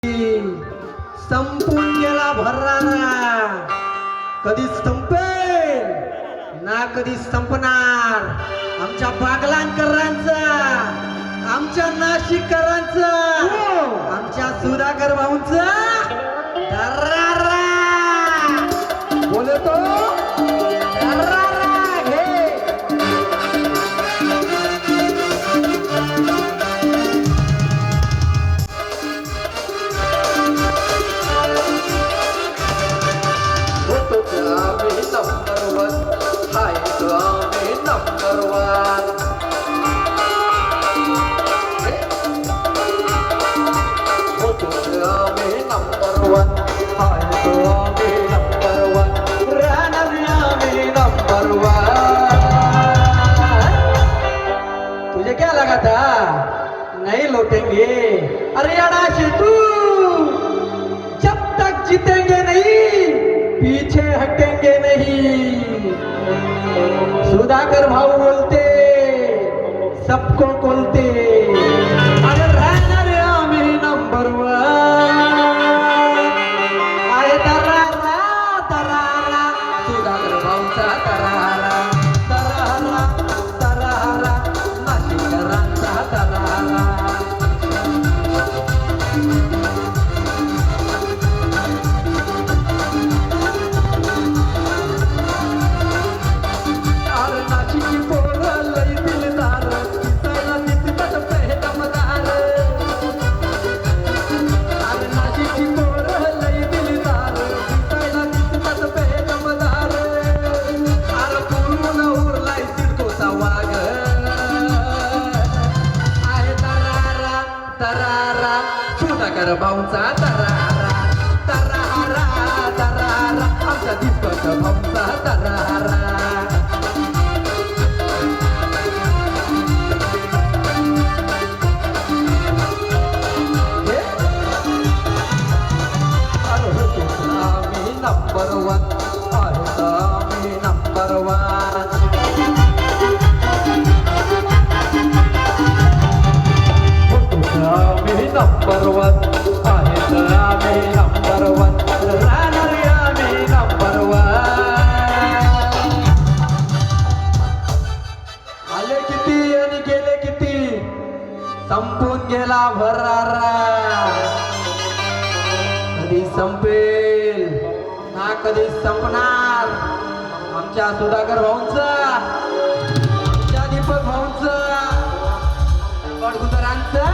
संपून गेला भरारा, कधी संपेल ना कधी संपणार. आमच्या बागलांकरांचा, आमच्या नाशिककरांचा, आमच्या सुधाकर भाऊंचा दरारा बोलतो. दरारा घे. तुझे क्या लगा था नहीं लौटेंगे? हरियाणा से तू जब तक जीतेंगे नहीं पीछे हटेंगे नहीं. सुधाकर भाऊ बोलते, सबको बोलते, अरे राहणार आम्ही नंबर वन. आहे तरारा तरारा सुधाकर भाऊचा तरारा तरारा तरारा नाशिककरांचा तरारा. तरारा सुधाकर भाऊंचा तरारा तरारा तरारा आमचा दिसपट भाऊंचा तरारा. आम्ही नंबर वन, आम्ही नंबर वन. आम्ही नंबर वन आहे, आम्ही नंबर वन राहणार आम्ही नंबर वन. आले किती आणि गेले किती, संपून गेला भरारा. कधी संपेल ना कधी संपणार. आमच्या सुधाकर भाऊंचा, आमच्या दीपक भाऊंचा, वडगुजरांचा.